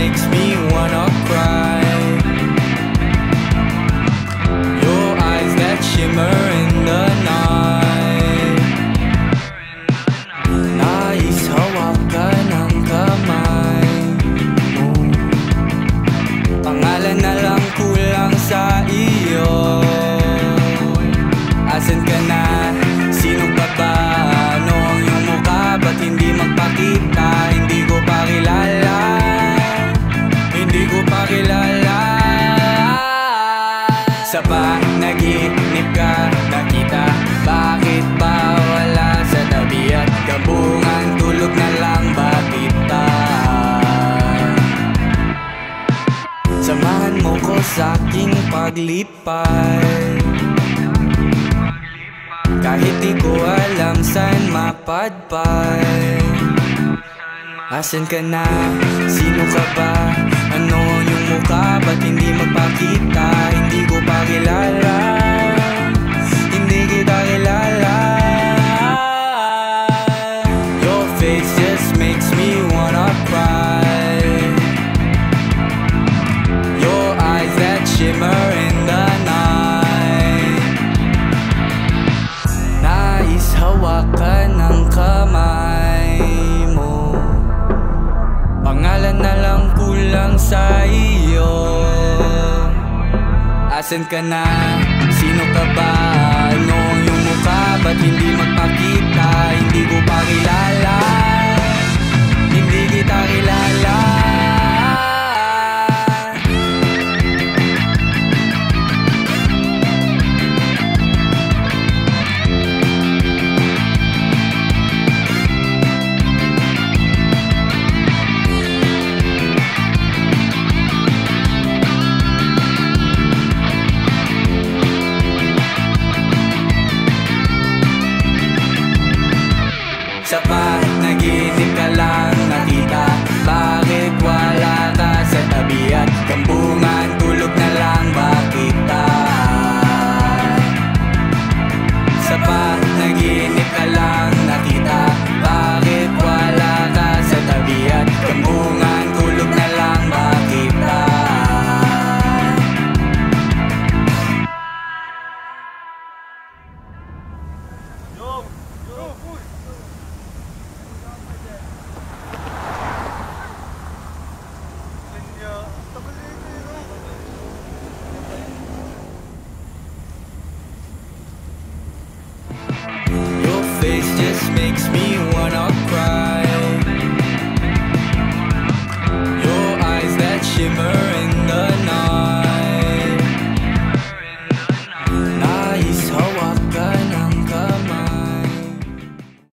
makes me wanna cry. Your eyes that shimmer in the night. Nais hawakan ang kamay mo. Pangalan na lang kulang sa iyo. Asan ka na? Sino ka ba? Ano ang iyong mukha? Ba't hindi magpakita? Hindi ko pa kilala. Hindi ko pa kilala. Sa panaginip ka nakita. Bakit ba wala sa tabi at kabungan? Tulog na lang bakit ta? Samahan mo ko sa aking paglipad. Kahit di ko alam saan mapadpad. Asan ka na? Sino ka ba? Ano ang iyong mukha? Ba't hindi magpakita? Hindi ko pa kilala. Hindi kita kilala. Your face just makes me wanna cry. Your eyes that shimmer in the night. Nais hawakan ng kamay mo. Pangalan na lang kulang sa iyo. Asan ka na? Sino ka ba? Ano ang iyong mukha? Ba't hindi magpakita? Hindi ko pa kilala. Hindi kita kilala.